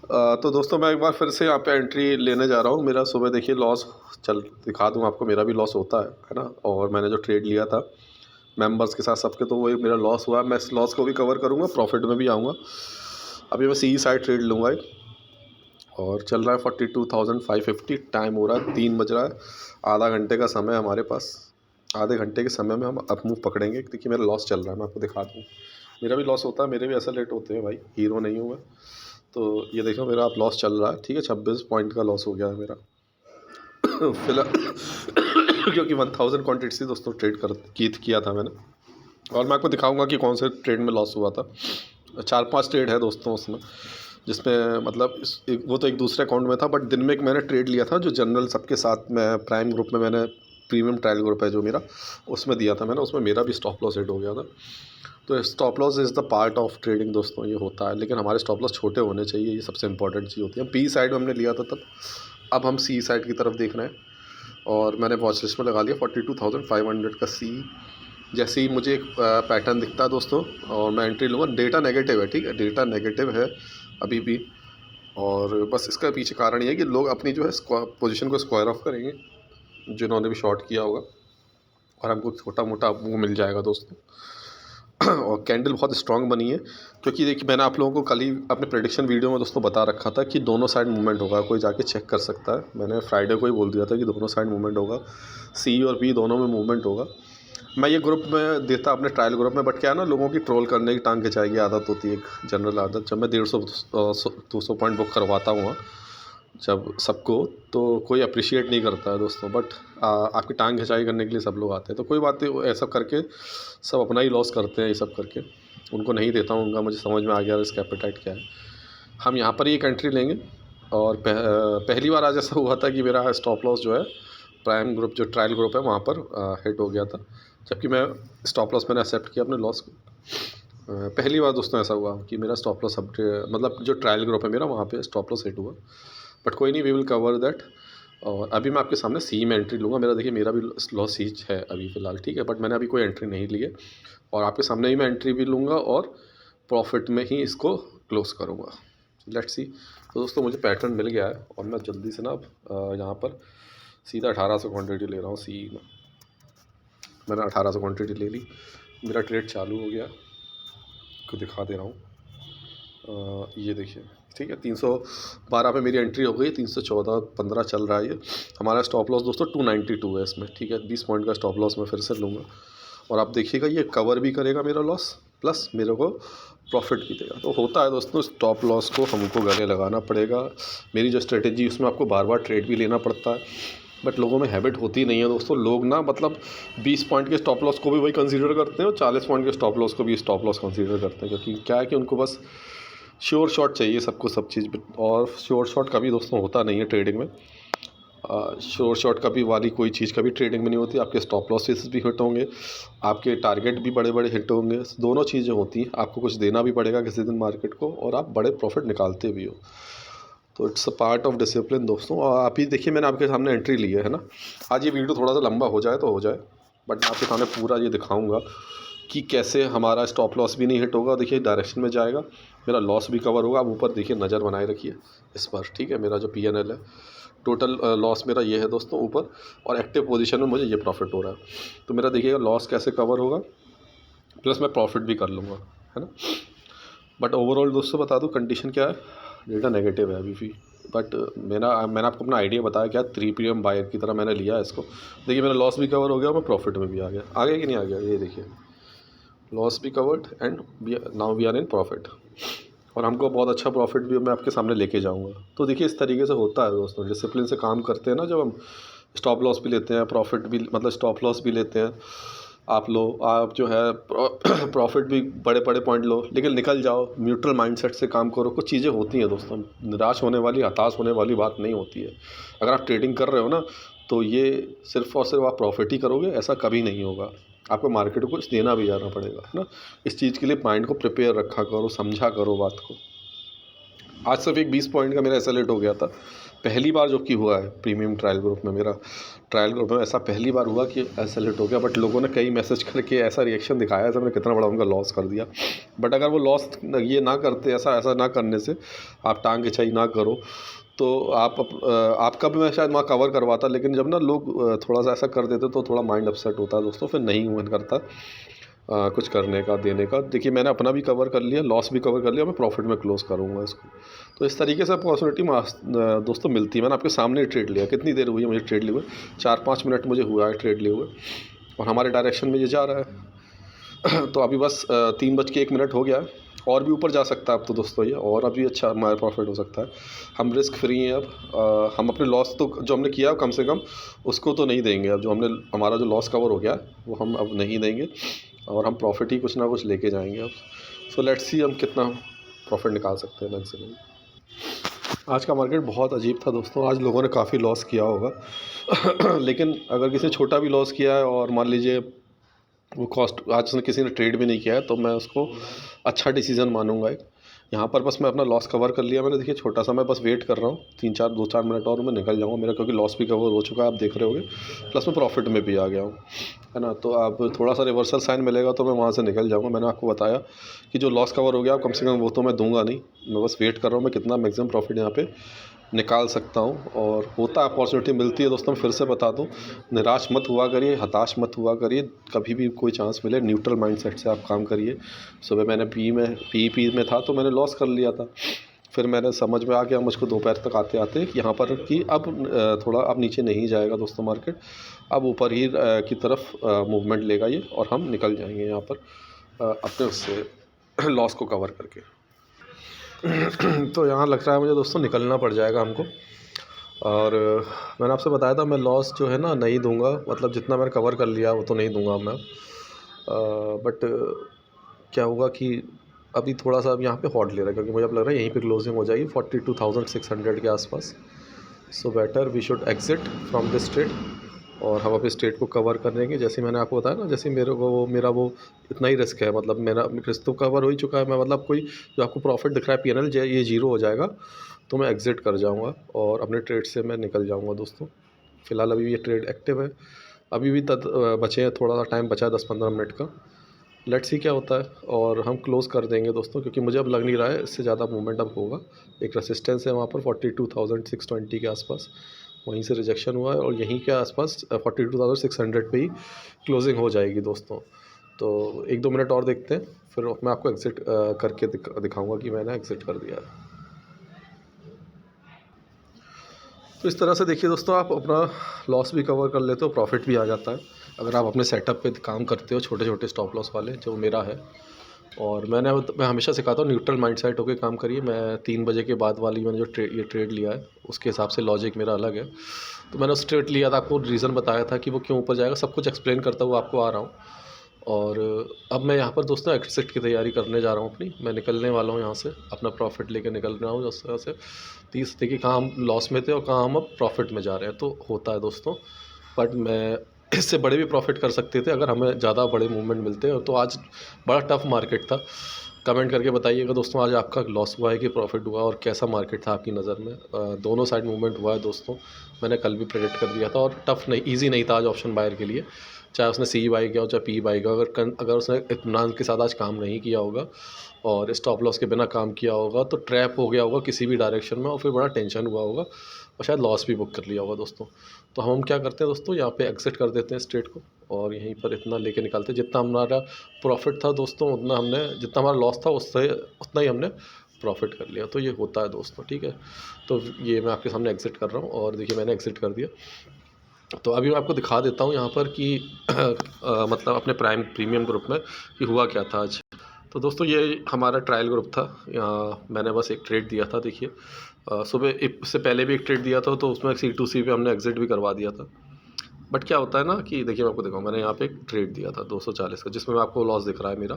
तो दोस्तों मैं एक बार फिर से यहाँ पे एंट्री लेने जा रहा हूँ। मेरा सुबह देखिए लॉस चल दिखा दूँ आपको, मेरा भी लॉस होता है ना। और मैंने जो ट्रेड लिया था मेंबर्स के साथ सबके, तो वही मेरा लॉस हुआ। मैं इस लॉस को भी कवर करूँगा, प्रॉफिट में भी आऊँगा। अभी मैं सी साइड ट्रेड लूँगा एक, और चल रहा है 42,550। टाइम हो रहा है 3 बज रहा है। आधा घंटे का समय है हमारे पास। आधे घंटे के समय में हम अप मूव पकड़ेंगे। देखिए मेरा लॉस चल रहा है, मैं आपको दिखा दूँ। मेरा भी लॉस होता है, मेरे भी ऐसा लेट होते हैं भाई, हीरो नहीं हूँ मैं। तो ये देखो मेरा आप लॉस चल रहा है, ठीक है। 26 पॉइंट का लॉस हो गया है मेरा फिलहाल क्योंकि 1000 क्वान्टिटी दोस्तों ट्रेड किया था मैंने। और मैं आपको दिखाऊंगा कि कौन से ट्रेड में लॉस हुआ था। 4-5 ट्रेड है दोस्तों उसमें, जिसमें मतलब वो तो एक दूसरे अकाउंट में था, बट दिन में एक मैंने ट्रेड लिया था जो जनरल सबके साथ में प्राइम ग्रुप में, मैंने प्रीमियम ट्रायल ग्रुप है जो मेरा, उसमें दिया था मैंने। उसमें मेरा भी स्टॉप लॉस हिट हो गया था। तो stop loss is the part of trading दोस्तों, ये होता है। लेकिन हमारे स्टॉप लॉस छोटे होने चाहिए, ये सबसे इंपॉर्टेंट चीज़ होती है। बी साइड में हमने लिया था तब, अब हम सी साइड की तरफ देख रहे हैं। और मैंने वॉच लिस्ट में लगा लिया 42,500 का सी। जैसे ही मुझे एक पैटर्न दिखता है दोस्तों और मैं एंट्री लूँगा। डेटा नेगेटिव है, ठीक है, डेटा नेगेटिव है अभी भी। और बस इसका पीछे कारण ये है कि लोग अपनी जो है पोजीशन को स्क्वायर ऑफ करेंगे, जिन्होंने भी शॉर्ट किया होगा, और हमको छोटा मोटा वो मिल जाएगा दोस्तों। और कैंडल बहुत स्ट्रांग बनी है, क्योंकि देखिए मैंने आप लोगों को कल ही अपने प्रेडिक्शन वीडियो में दोस्तों बता रखा था कि दोनों साइड मूवमेंट होगा। कोई जाके चेक कर सकता है, मैंने फ्राइडे को ही बोल दिया था कि दोनों साइड मूवमेंट होगा, सी और बी दोनों में मूवमेंट होगा। मैं ये ग्रुप में देता अपने ट्रायल ग्रुप में, बट क्या है ना, लोगों की ट्रोल करने की टांग खिंचाई की आदत होती है, एक जनरल आदत। जब मैं 150-200 पॉइंट बुक करवाता हूँ जब सबको, तो कोई अप्रिशिएट नहीं करता है दोस्तों। बट आपकी टांग खिंचाई करने के लिए सब लोग आते हैं। तो कोई बात नहीं, ऐसा करके सब अपना ही लॉस करते हैं। ये सब करके उनको नहीं देता हूँ, उनका मुझे समझ में आ गया रिस्क एपेटाइट क्या है। हम यहाँ पर ही एक एंट्री लेंगे। और पहली बार आज ऐसा हुआ था कि मेरा स्टॉप लॉस जो है प्राइम ग्रुप जो ट्रायल ग्रुप है वहाँ पर हिट हो गया था, जबकि मैं स्टॉप लॉस मैंने एक्सेप्ट किया अपने लॉस को। पहली बार दोस्तों ऐसा हुआ कि मेरा स्टॉप लॉस मतलब जो ट्रायल ग्रुप है मेरा, वहाँ पे स्टॉप लॉस हिट हुआ। बट कोई नहीं, वी विल कवर दैट। और अभी मैं आपके सामने सी में एंट्री लूँगा। मेरा देखिए मेरा भी लॉस ही है अभी फ़िलहाल, ठीक है, बट मैंने अभी कोई एंट्री नहीं ली है। और आपके सामने ही मैं एंट्री भी लूँगा और प्रॉफिट में ही इसको क्लोज़ करूँगा। Let's see. तो दोस्तों मुझे पैटर्न मिल गया है, और मैं जल्दी से ना अब यहाँ पर सीधा 1800 क्वान्टिटी ले रहा हूँ सी में। मैंने 1800 क्वान्टिटी ले ली, मेरा ट्रेड चालू हो गया, को दिखा दे रहा हूँ। ये देखिए, ठीक है, 312 पे मेरी एंट्री हो गई। 314-15 चल रहा है ये हमारा। स्टॉप लॉस दोस्तों 292 है इसमें, ठीक है। 20 पॉइंट का स्टॉप लॉस मैं फिर से लूँगा, और आप देखिएगा ये कवर भी करेगा मेरा लॉस, प्लस मेरे को प्रॉफिट भी देगा। तो होता है दोस्तों, स्टॉप लॉस को हमको गले लगाना पड़ेगा। मेरी जो स्ट्रेटेजी उसमें आपको बार बार ट्रेड भी लेना पड़ता है, बट लोगों में हैबिट होती नहीं है दोस्तों। लोग ना मतलब 20 पॉइंट के स्टॉप लॉस को भी वही कंसीडर करते हैं, और 40 पॉइंट के स्टॉप लॉस को भी स्टॉप लॉस कंसीडर करते हैं। क्योंकि क्या है कि उनको बस श्योर शॉट चाहिए सबको, सब चीज़। और श्योर शॉट कभी दोस्तों होता नहीं है ट्रेडिंग में। श्योर शॉट कभी वाली कोई चीज़ कभी ट्रेडिंग में नहीं होती। आपके स्टॉप लॉसेस भी हिट होंगे, आपके टारगेट भी बड़े बड़े हिट होंगे, दोनों चीज़ें होती हैं। आपको कुछ देना भी पड़ेगा किसी दिन मार्केट को, और आप बड़े प्रॉफिट निकालते भी हो। तो it's a part of discipline दोस्तों। और आप ही देखिए मैंने आपके सामने एंट्री ली है ना। आज ये वीडियो थोड़ा सा लंबा हो जाए तो हो जाए, बट मैं आपके सामने पूरा ये दिखाऊंगा कि कैसे हमारा स्टॉप लॉस भी नहीं हिट होगा। देखिए डायरेक्शन में जाएगा, मेरा लॉस भी कवर होगा। आप ऊपर देखिए, नज़र बनाए रखिए इस पर, ठीक है। मेरा जो PNL है, टोटल लॉस मेरा ये है दोस्तों ऊपर, और एक्टिव पोजीशन में मुझे ये प्रॉफिट हो रहा है। तो मेरा देखिएगा लॉस कैसे कवर होगा, प्लस मैं प्रॉफिट भी कर लूँगा, है ना। बट ओवरऑल दोस्तों बता दूँ कंडीशन क्या है, डेटा नेगेटिव है अभी भी। बट मैंने आपको अपना आइडिया बताया क्या, 3 PM बायर की तरह मैंने लिया है इसको। देखिए मेरा लॉस भी कवर हो गया, मैं प्रॉफिट में भी आ गया कि नहीं आ गया। ये देखिए लॉस भी covered, and now we are in profit. और हमको बहुत अच्छा प्रॉफिट भी मैं आपके सामने लेके जाऊंगा। तो देखिए इस तरीके से होता है दोस्तों, डिसिप्लिन से काम करते हैं ना जब हम। स्टॉप लॉस भी लेते हैं, प्रॉफिट भी, मतलब स्टॉप लॉस भी लेते हैं। आप जो है प्रॉफिट भी बड़े बड़े पॉइंट लो, लेकिन निकल जाओ, न्यूट्रल माइंडसेट से काम करो। कुछ चीज़ें होती हैं दोस्तों, निराश होने वाली, हताश होने वाली बात नहीं होती है। अगर आप ट्रेडिंग कर रहे हो ना, तो ये सिर्फ और सिर्फ आप प्रॉफिट ही करोगे, ऐसा कभी नहीं होगा। आपको मार्केट को कुछ देना भी जाना पड़ेगा, है ना। इस चीज़ के लिए माइंड को प्रिपेयर रखा करो, समझा करो बात को। आज सिर्फ एक 20 पॉइंट का मेरा ऐसा लेट हो गया था। पहली बार जो कि हुआ है प्रीमियम ट्रायल ग्रुप में, मेरा ट्रायल ग्रुप में ऐसा पहली बार हुआ कि ऐसा लेट हो गया। बट लोगों ने कई मैसेज करके ऐसा रिएक्शन दिखाया था, मैंने कितना बड़ा उनका लॉस कर दिया। बट अगर वो लॉस ये ना करते, ऐसा ना करने से, आप टांग खिंचाई ना करो, तो आपका भी मैं शायद वहाँ कवर करवाता। लेकिन जब ना लोग थोड़ा सा ऐसा कर देते तो थोड़ा माइंड अपसेट होता है दोस्तों, फिर नहीं मन करता कुछ करने का, देने का। देखिए मैंने अपना भी कवर कर लिया, लॉस भी कवर कर लिया, मैं प्रॉफिट में क्लोज़ करूँगा इसको। तो इस तरीके से अपॉर्चुनिटी दोस्तों मिलती है। मैंने आपके सामने ही ट्रेड लिया, कितनी देर हुई है मुझे ट्रेड लिए हुए, 4-5 मिनट मुझे हुआ है ट्रेड लिए हुए, और हमारे डायरेक्शन में ये जा रहा है। तो अभी बस 3:01 हो गया है, और भी ऊपर जा सकता है अब तो दोस्तों ये, और अभी अच्छा हमारा प्रॉफिट हो सकता है। हम रिस्क फ्री हैं अब। हम अपने लॉस तो जो हमने किया कम से कम उसको तो नहीं देंगे। अब जो हमारा जो लॉस कवर हो गया वो हम अब नहीं देंगे, और हम प्रॉफिट ही कुछ ना कुछ लेके जाएंगे अब। सो लेट्स सी हम कितना प्रॉफिट निकाल सकते हैं मैक्सिमम। आज का मार्केट बहुत अजीब था दोस्तों, आज लोगों ने काफ़ी लॉस किया होगा। लेकिन अगर किसी ने छोटा भी लॉस किया है और मान लीजिए वो कॉस्ट आज उसने किसी ने ट्रेड भी नहीं किया है, तो मैं उसको अच्छा डिसीज़न मानूंगा एक। यहाँ पर बस मैं अपना लॉस कवर कर लिया मैंने। देखिए छोटा सा, मैं बस वेट कर रहा हूँ 2-4 मिनट और मैं निकल जाऊँगा मेरा, क्योंकि लॉस भी कवर हो चुका है आप देख रहे होगे, प्लस मैं प्रॉफिट में भी आ गया हूँ, है ना। तो अब थोड़ा सा रिवर्सल साइन मिलेगा तो मैं वहाँ से निकल जाऊँगा। मैंने आपको बताया कि जो लॉस कवर हो गया कम से कम वो तो मैं दूंगा नहीं, मैं बस वेट कर रहा हूँ मैं कितना मैक्सिमम प्रॉफिट यहाँ पे निकाल सकता हूँ। और होता है, अपॉर्चुनिटी मिलती है दोस्तों। मैं फिर से बता दूँ, निराश मत हुआ करिए, हताश मत हुआ करिए। कभी भी कोई चांस मिले न्यूट्रल माइंडसेट से आप काम करिए। सुबह मैंने पी में था तो मैंने लॉस कर लिया था, फिर मैंने समझ में आ गया मुझको दोपहर तक आते आते कि यहाँ पर कि अब थोड़ा अब नीचे नहीं जाएगा दोस्तों मार्केट, अब ऊपर ही की तरफ मूवमेंट लेगा ये, और हम निकल जाएंगे यहाँ पर अपने उससे लॉस को कवर करके। तो यहाँ लग रहा है मुझे दोस्तों निकलना पड़ जाएगा हमको। और मैंने आपसे बताया था मैं लॉस जो है ना नहीं दूंगा, मतलब जितना मैंने कवर कर लिया वो तो नहीं दूंगा मैं। बट क्या होगा कि अभी थोड़ा सा अब यहाँ पे हॉट ले रहा है, क्योंकि मुझे अब लग रहा है यहीं पे क्लोजिंग हो जाएगी 42,600 के आसपास। So better we should exit from this trade, और हम अपने स्टेट को कवर कर लेंगे। जैसे मैंने आपको बताया ना, जैसे मेरा वो इतना ही रिस्क है, मतलब मेरा रिस्क तो कवर हो ही चुका है। मैं मतलब कोई जो आपको प्रॉफिट दिख रहा है पीएनएल ये जीरो हो जाएगा तो मैं एग्ज़िट कर जाऊंगा और अपने ट्रेड से मैं निकल जाऊंगा दोस्तों। फ़िलहाल अभी ये ट्रेड एक्टिव है, अभी भी बचे हैं, थोड़ा सा टाइम बचा है 10-15 मिनट का। लेट्स सी क्या होता है, और हम क्लोज़ कर देंगे दोस्तों, क्योंकि मुझे अब लग नहीं रहा है इससे ज़्यादा मूवमेंट अब होगा। एक रेसिस्टेंस है वहाँ पर 42,620 के आसपास, वहीं से रिजेक्शन हुआ है, और यहीं के आसपास 42,600 पे ही क्लोजिंग हो जाएगी दोस्तों। तो 1-2 मिनट और देखते हैं, फिर मैं आपको एग्ज़िट करके दिखाऊंगा कि मैंने एग्ज़िट कर दिया है। तो इस तरह से देखिए दोस्तों, आप अपना लॉस भी कवर कर लेते हो, प्रॉफिट भी आ जाता है अगर आप अपने सेटअप पे काम करते हो, छोटे छोटे स्टॉप लॉस वाले जो मेरा है। और मैं हमेशा सिखाता हूँ न्यूट्रल माइंडसेट होकर काम करिए। मैं 3 बजे के बाद वाली मैंने जो ये ट्रेड लिया है उसके हिसाब से लॉजिक मेरा अलग है। तो मैंने उस ट्रेड लिया था, आपको रीज़न बताया था कि वो क्यों ऊपर जाएगा, सब कुछ एक्सप्लेन करता हुआ आपको आ रहा हूँ। और अब मैं यहाँ पर दोस्तों एग्जिट की तैयारी करने जा रहा हूँ अपनी। मैं निकलने वाला हूँ यहाँ से, अपना प्रॉफिट लेके निकल रहा हूँ उस तरह से। 30 देखिए कहाँ हम लॉस में थे और कहाँ हम अब प्रॉफिट में जा रहे हैं, तो होता है दोस्तों। बट मैं इससे बड़े भी प्रॉफिट कर सकते थे अगर हमें ज़्यादा बड़े मूवमेंट मिलते हैं। तो आज बड़ा टफ मार्केट था। कमेंट करके बताइएगा दोस्तों आज आपका लॉस हुआ है कि प्रॉफिट हुआ, और कैसा मार्केट था आपकी नज़र में। दोनों साइड मूवमेंट हुआ है दोस्तों, मैंने कल भी प्रेडिक्ट कर दिया था। और टफ नहीं, ईजी नहीं था आज ऑप्शन बायर के लिए, चाहे उसने सी बाई किया हो चाहे पी बाई किया। अगर उसने इत्मीनान के साथ आज काम नहीं किया होगा और स्टॉप लॉस के बिना काम किया होगा तो ट्रैप हो गया होगा किसी भी डायरेक्शन में, और फिर बड़ा टेंशन हुआ होगा और शायद लॉस भी बुक कर लिया होगा दोस्तों। तो हम क्या करते हैं दोस्तों, यहाँ पे एग्जिट कर देते हैं स्ट्रेट को, और यहीं पर इतना लेके निकालते हैं जितना हमारा प्रॉफिट था दोस्तों, उतना हमने, जितना हमारा लॉस था उससे उतना ही हमने प्रॉफिट कर लिया। तो ये होता है दोस्तों, ठीक है। तो ये मैं आपके सामने एग्जिट कर रहा हूँ, और देखिए मैंने एग्जिट कर दिया। तो अभी मैं आपको दिखा देता हूँ यहाँ पर कि मतलब अपने प्रीमियम ग्रुप में कि हुआ क्या था आज। तो दोस्तों ये हमारा ट्रायल ग्रुप था, यहाँ मैंने बस एक ट्रेड दिया था। देखिए सुबह इससे पहले भी एक ट्रेड दिया था, तो उसमें C2C पे हमने एग्जिट भी करवा दिया था। बट क्या होता है ना कि देखिए मैं आपको दिखाऊँ, मैंने यहाँ पे एक ट्रेड दिया था 240 का, जिसमें आपको लॉस दिख रहा है मेरा,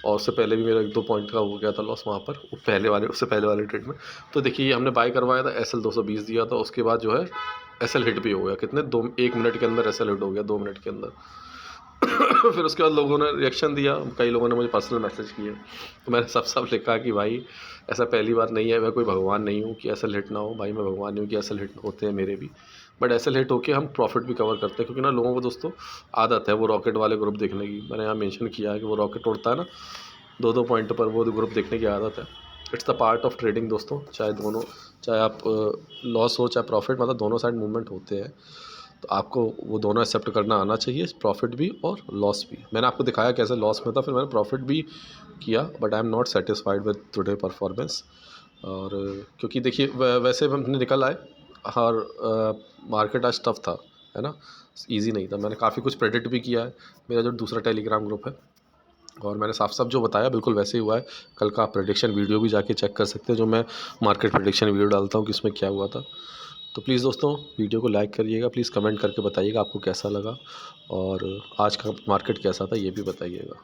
और उससे पहले भी मेरा 1-2 पॉइंट का हो गया था लॉस वहाँ पर उससे पहले वाले ट्रेड में। तो देखिए हमने बाय करवाया था, SL 220 दिया था, उसके बाद जो है SL हिट भी हो गया। कितने 1 मिनट के अंदर SL हिट हो गया, 2 मिनट के अंदर। फिर उसके बाद लोगों ने रिएक्शन दिया, कई लोगों ने मुझे पर्सनल मैसेज किए, तो मैंने सब लिखा कि भाई ऐसा पहली बार नहीं है, मैं कोई भगवान नहीं हूँ कि ऐसा हिट ना हो, भाई मैं भगवान नहीं हूँ कि ऐसा हिट होते हैं मेरे भी, बट ऐसे हिट होके हम प्रॉफिट भी कवर करते हैं, क्योंकि ना लोगों को दोस्तों आदत है वो रॉकेट वाले ग्रुप देखने की। मैंने यहाँ मेंशन किया है कि वो रॉकेट उड़ता है ना 2-2 पॉइंट पर, वो ग्रुप देखने की आदत है। It's the part of trading दोस्तों, चाहे दोनों, चाहे आप लॉस हो चाहे प्रॉफिट, मतलब दोनों साइड मूवमेंट होते हैं, तो आपको वो दोनों एक्सेप्ट करना आना चाहिए, प्रॉफिट भी और लॉस भी। मैंने आपको दिखाया कैसे लॉस में था, फिर मैंने प्रॉफिट भी किया, but I am not satisfied with today performance. और क्योंकि देखिए वैसे हमने निकल आए, हर मार्केट आज टफ था, है ना, ईजी नहीं था। मैंने काफ़ी कुछ प्रेडिक्ट भी किया है, मेरा जो दूसरा टेलीग्राम ग्रुप है, और मैंने साफ साफ जो बताया बिल्कुल वैसे ही हुआ है। कल का आप प्रेडिक्शन वीडियो भी जाके चेक कर सकते हैं, जो मैं मार्केट प्रेडिक्शन वीडियो डालता हूँ कि इसमें क्या हुआ था। तो प्लीज़ दोस्तों वीडियो को लाइक करिएगा, प्लीज़ कमेंट करके बताइएगा आपको कैसा लगा, और आज का मार्केट कैसा था ये भी बताइएगा।